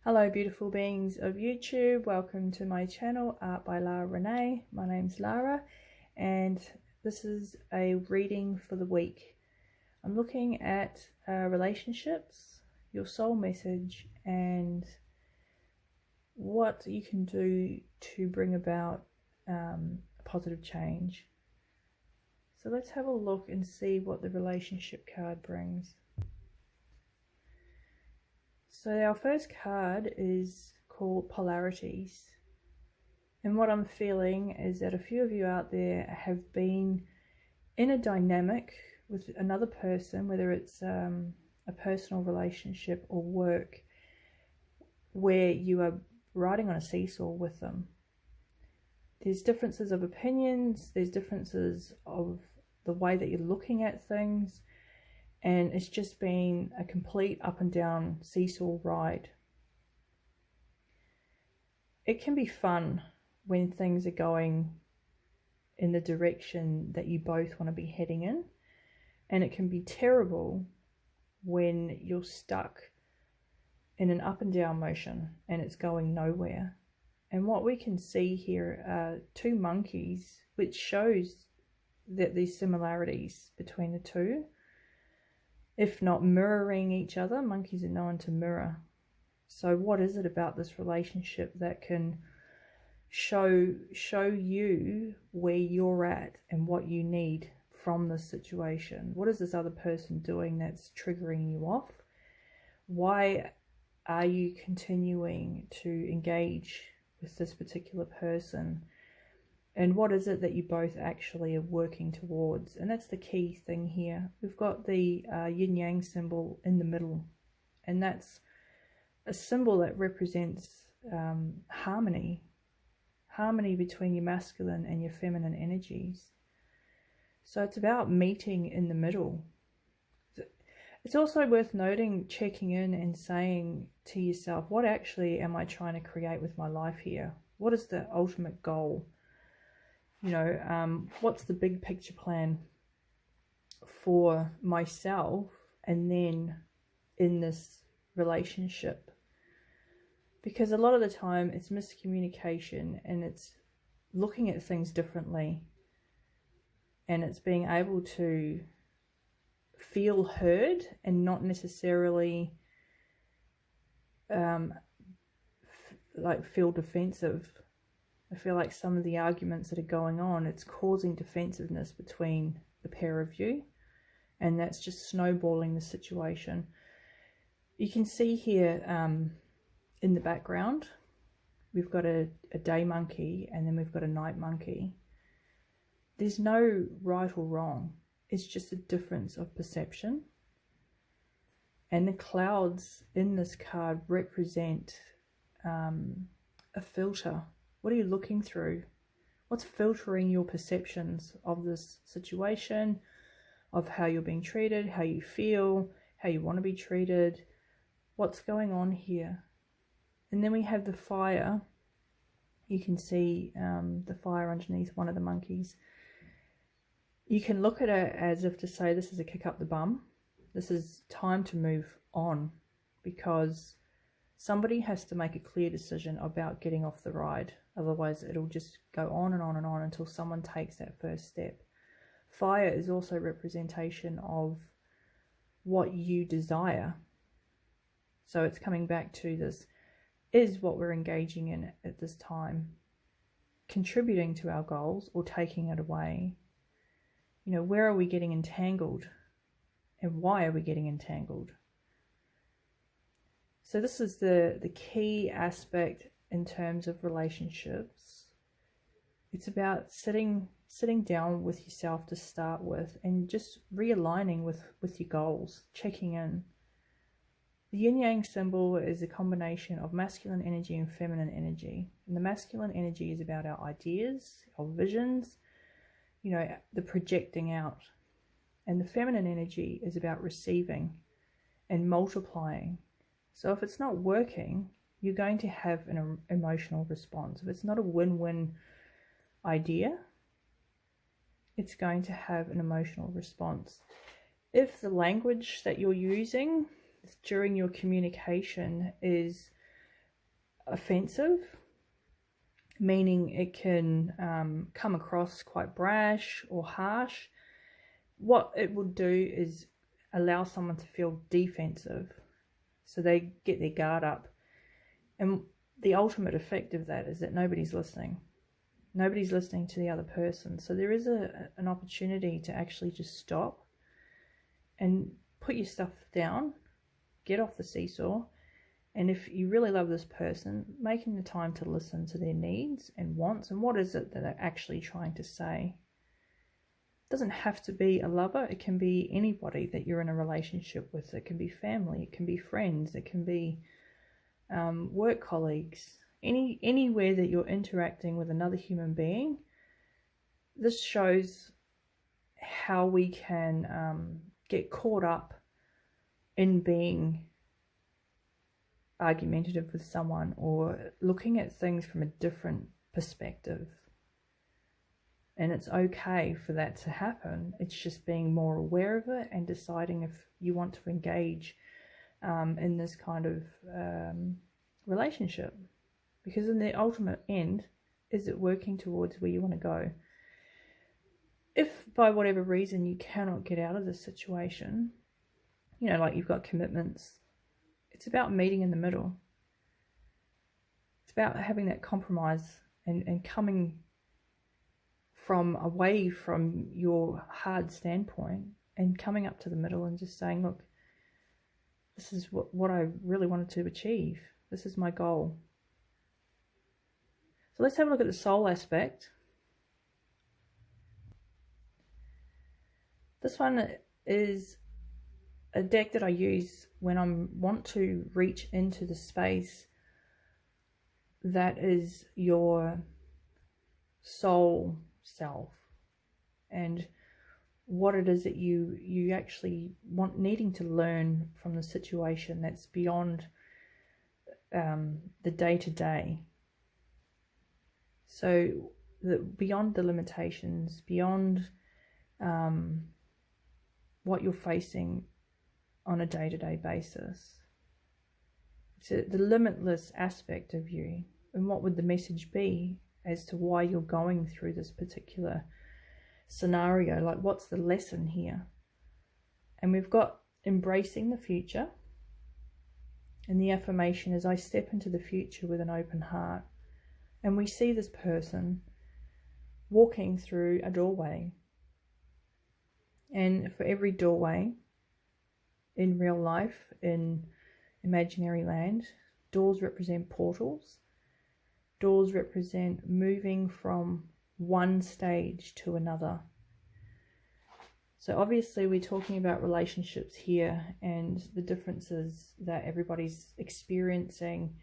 Hello beautiful beings of YouTube, welcome to my channel Art by Lara Renee. My name's Lara and this is a reading for the week. I'm looking at relationships, your soul message, and what you can do to bring about positive change. So let's have a look and see what the relationship card brings. So our first card is called Polarities. And what I'm feeling is that a few of you out there have been in a dynamic with another person, whether it's a personal relationship or work, where you are riding on a seesaw with them. There's differences of opinions, there's differences of the way that you're looking at things, and it's just been a complete up and down seesaw ride. It can be fun when things are going in the direction that you both want to be heading in, and it can be terrible when you're stuck in an up and down motion and it's going nowhere. And what we can see here are two monkeys, which shows that there's similarities between the two. If not mirroring each other, monkeys are known to mirror. So what is it about this relationship that can show you where you're at and what you need from this situation? What is this other person doing that's triggering you off? Why are you continuing to engage with this particular person? And what is it that you both actually are working towards? And that's the key thing here. We've got the yin-yang symbol in the middle. And that's a symbol that represents harmony. Harmony between your masculine and your feminine energies. So it's about meeting in the middle. It's also worth noting, checking in and saying to yourself, what actually am I trying to create with my life here? What is the ultimate goal? You know, what's the big picture plan for myself and then in this relationship? Because a lot of the time it's miscommunication and it's looking at things differently, and it's being able to feel heard and not necessarily feel defensive. I feel like some of the arguments that are going on, it's causing defensiveness between the pair of you, and that's just snowballing the situation. You can see here in the background, we've got a day monkey and then we've got a night monkey. There's no right or wrong. It's just a difference of perception. And the clouds in this card represent a filter. What are you looking through? What's filtering your perceptions of this situation, of how you're being treated, how you feel, how you want to be treated? What's going on here? And then we have the fire. You can see the fire underneath one of the monkeys. You can look at it as if to say, this is a kick up the bum. This is time to move on, because somebody has to make a clear decision about getting off the ride. Otherwise, it'll just go on and on and on until someone takes that first step. Fire is also representation of what you desire. So it's coming back to this, is what we're engaging in at this time contributing to our goals or taking it away? You know, where are we getting entangled and why are we getting entangled? So this is the key aspect in terms of relationships. It's about sitting down with yourself to start with and just realigning with your goals, checking in. The yin-yang symbol is a combination of masculine energy and feminine energy. And the masculine energy is about our ideas, our visions, you know, the projecting out. And the feminine energy is about receiving and multiplying. So if it's not working, you're going to have an emotional response. If it's not a win-win idea, it's going to have an emotional response. If the language that you're using during your communication is offensive, meaning it can come across quite brash or harsh. What it will do is allow someone to feel defensive, so they get their guard up. And the ultimate effect of that is that nobody's listening. Nobody's listening to the other person. So there is an opportunity to actually just stop and put your stuff down, get off the seesaw, and if you really love this person, making the time to listen to their needs and wants and what is it that they're actually trying to say. It doesn't have to be a lover. It can be anybody that you're in a relationship with. It can be family, it can be friends, it can be work colleagues, anywhere that you're interacting with another human being. This shows how we can get caught up in being argumentative with someone or looking at things from a different perspective. And it's okay for that to happen. It's just being more aware of it and deciding if you want to engage in this kind of relationship. Because in the ultimate end, is it working towards where you want to go? If by whatever reason you cannot get out of this situation, like you've got commitments, it's about meeting in the middle. It's about having that compromise and coming from away from your hard standpoint and coming up to the middle and just saying, look, this is what I really wanted to achieve. This is my goal. So let's have a look at the soul aspect. This one is a deck that I use when I want to reach into the space that is your soul self and what it is that you actually needing to learn from the situation that's beyond the day-to-day. So beyond the limitations, beyond what you're facing on a day-to-day basis. It's the limitless aspect of you. And what would the message be as to why you're going through this particular scenario? Like, what's the lesson here? And we've got embracing the future. And the affirmation is, I step into the future with an open heart. And we see this person walking through a doorway. And for every doorway, in real life, in imaginary land, doors represent portals. Doors represent moving from one stage to another. So obviously we're talking about relationships here and the differences that everybody's experiencing,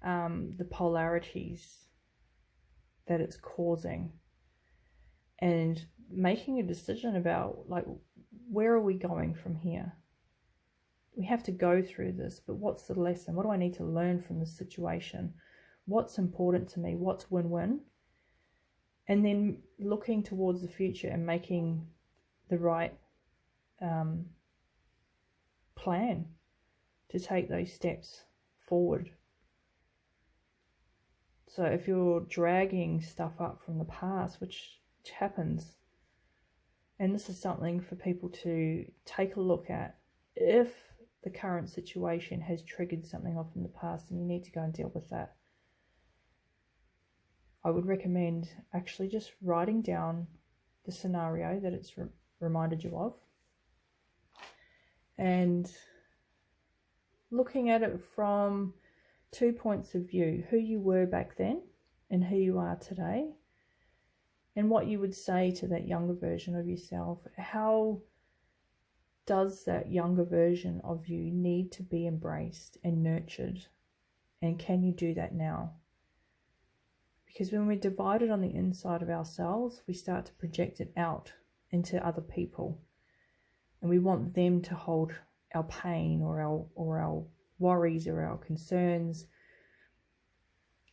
the polarities that it's causing, and making a decision about, like, where are we going from here? We have to go through this, but what's the lesson? What do I need to learn from this situation? What's important to me? What's win-win? And then looking towards the future and making the right plan to take those steps forward. So if you're dragging stuff up from the past, which happens, and this is something for people to take a look at, if the current situation has triggered something off in the past and you need to go and deal with that, I would recommend actually just writing down the scenario that it's reminded you of and looking at it from 2 points of view: who you were back then and who you are today, and what you would say to that younger version of yourself. How does that younger version of you need to be embraced and nurtured? And can you do that now? Because when we're divided on the inside of ourselves, we start to project it out into other people. And we want them to hold our pain or our worries or our concerns.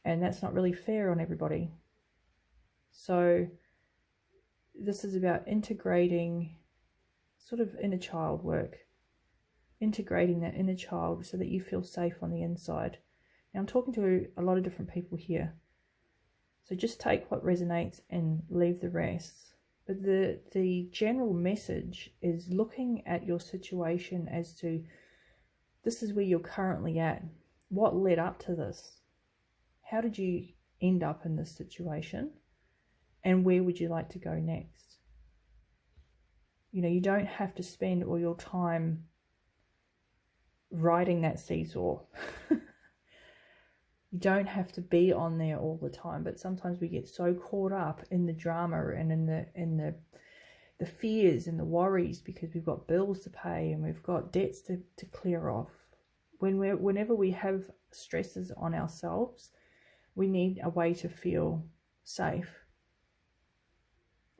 And that's not really fair on everybody. So this is about integrating sort of inner child work, integrating that inner child so that you feel safe on the inside. Now, I'm talking to a lot of different people here, so just take what resonates and leave the rest. But the general message is looking at your situation as to, this is where you're currently at. What led up to this? How did you end up in this situation? And where would you like to go next? You know, you don't have to spend all your time riding that seesaw. You don't have to be on there all the time, but sometimes we get so caught up in the drama and in the fears and the worries because we've got bills to pay and we've got debts to clear off. Whenever we have stresses on ourselves, we need a way to feel safe.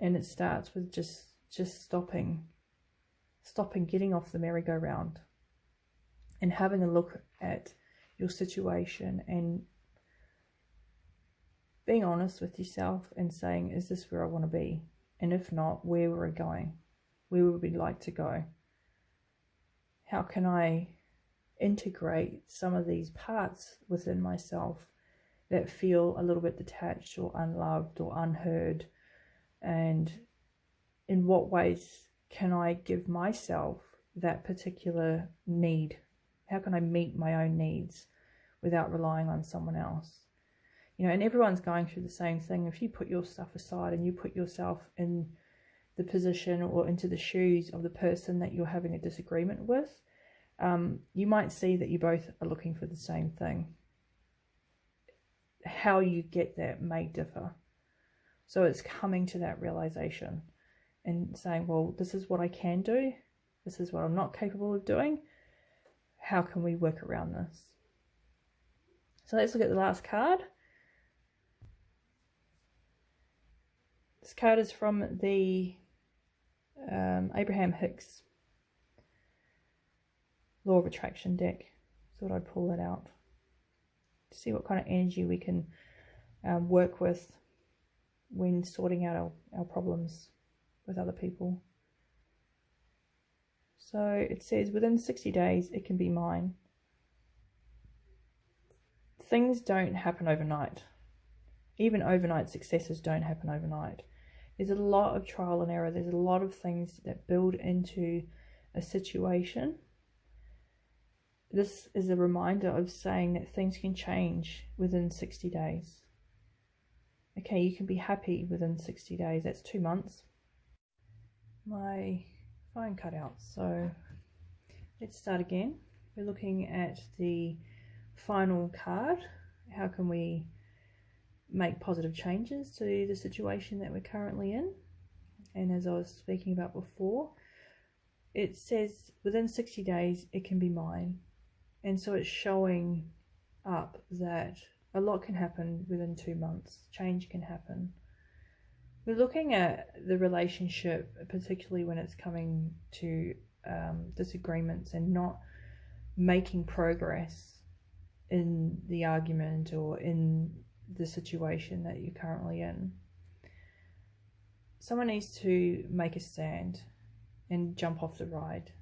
And it starts with just stopping, getting off the merry-go-round and having a look at your situation and being honest with yourself and saying, is this where I want to be? And if not, where we're going? Where would we like to go? How can I integrate some of these parts within myself that feel a little bit detached or unloved or unheard? And in what ways can I give myself that particular need? How can I meet my own needs without relying on someone else? You know, and everyone's going through the same thing. If you put your stuff aside and you put yourself in the position or into the shoes of the person that you're having a disagreement with, you might see that you both are looking for the same thing. How you get that may differ. So it's coming to that realization and saying, well, this is what I can do. This is what I'm not capable of doing. How can we work around this? So let's look at the last card. This card is from the Abraham Hicks Law of Attraction deck. Thought I'd pull that out to see what kind of energy we can work with when sorting out our problems with other people. So it says, within 60 days, it can be mine. Things don't happen overnight. Even overnight successes don't happen overnight. There's a lot of trial and error. There's a lot of things that build into a situation. This is a reminder of saying that things can change within 60 days. Okay, you can be happy within 60 days. That's 2 months. My phone cut out. So let's start again. We're looking at the final card. How can we make positive changes to the situation that we're currently in? And as I was speaking about before, it says within 60 days it can be mine. And so it's showing up that a lot can happen within 2 months. Change can happen. We're looking at the relationship, particularly when it's coming to disagreements and not making progress in the argument or in the situation that you're currently in. Someone needs to make a stand and jump off the ride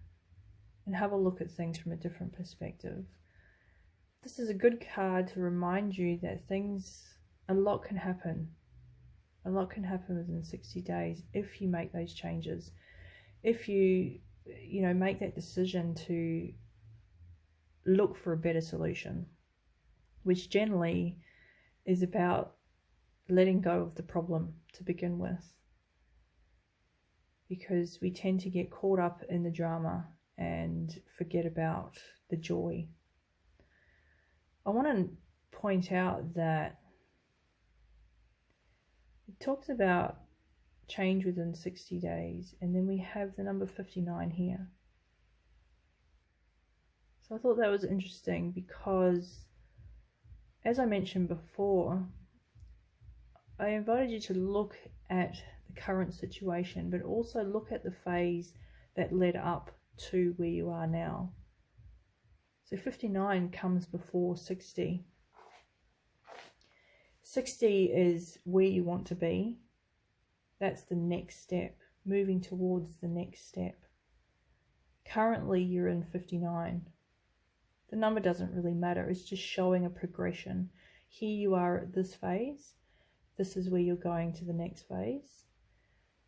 and have a look at things from a different perspective. This is a good card to remind you that a lot can happen. A lot can happen within 60 days if you make those changes. If you make that decision to look for a better solution, which generally is about letting go of the problem to begin with. Because we tend to get caught up in the drama and forget about the joy. I want to point out that it talks about change within 60 days, and then we have the number 59 here. So I thought that was interesting because, as I mentioned before, I invited you to look at the current situation, but also look at the phase that led up to where you are now. So 59 comes before 60. 60 is where you want to be. That's the next step, moving towards the next step. Currently you're in 59. The number doesn't really matter. It's just showing a progression. Here you are at this phase. This is where you're going to the next phase.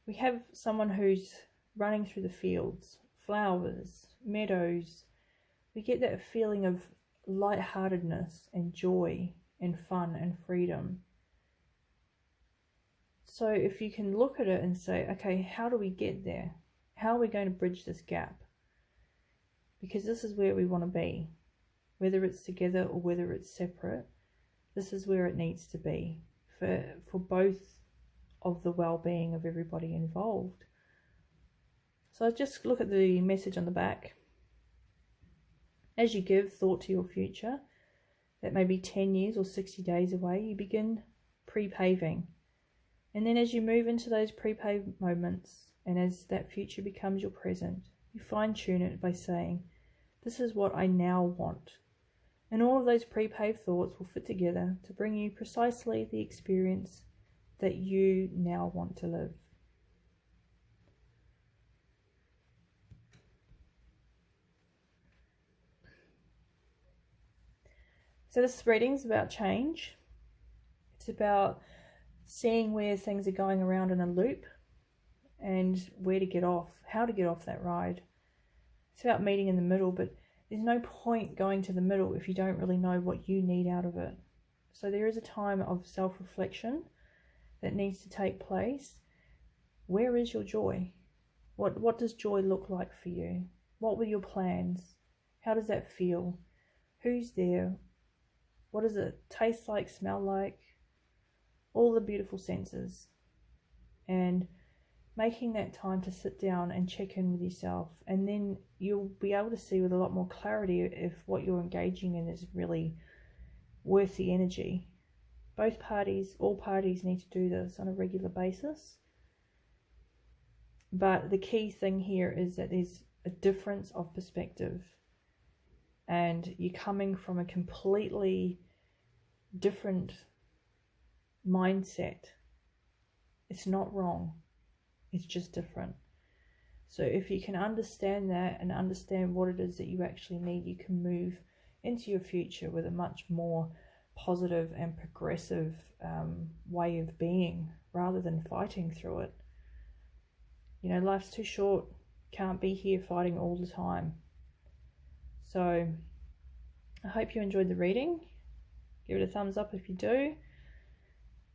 We have someone who's running through the fields, flowers, meadows. We get that feeling of lightheartedness and joy and fun and freedom. So if you can look at it and say, okay, how do we get there? How are we going to bridge this gap? Because this is where we want to be. Whether it's together or whether it's separate, this is where it needs to be for both of the well-being of everybody involved. So just look at the message on the back. As you give thought to your future, that may be 10 years or 60 days away, you begin pre-paving. And then as you move into those pre-paved moments, and as that future becomes your present, you fine-tune it by saying, this is what I now want. And all of those pre-paved thoughts will fit together to bring you precisely the experience that you now want to live. So this reading is about change. It's about seeing where things are going around in a loop and where to get off, how to get off that ride. It's about meeting in the middle, but there's no point going to the middle if you don't really know what you need out of it. So there is a time of self-reflection that needs to take place. Where is your joy? What does joy look like for you? What were your plans? How does that feel? Who's there? What does it taste like, smell like? All the beautiful senses. And making that time to sit down and check in with yourself, and then you'll be able to see with a lot more clarity if what you're engaging in is really worth the energy. Both parties, all parties need to do this on a regular basis. But the key thing here is that there's a difference of perspective, and you're coming from a completely different mindset. It's not wrong. It's just different. So if you can understand that and understand what it is that you actually need, you can move into your future with a much more positive and progressive way of being rather than fighting through it. You know, life's too short. Can't be here fighting all the time. So I hope you enjoyed the reading. Give it a thumbs up if you do.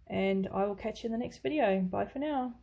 And I will catch you in the next video. Bye for now.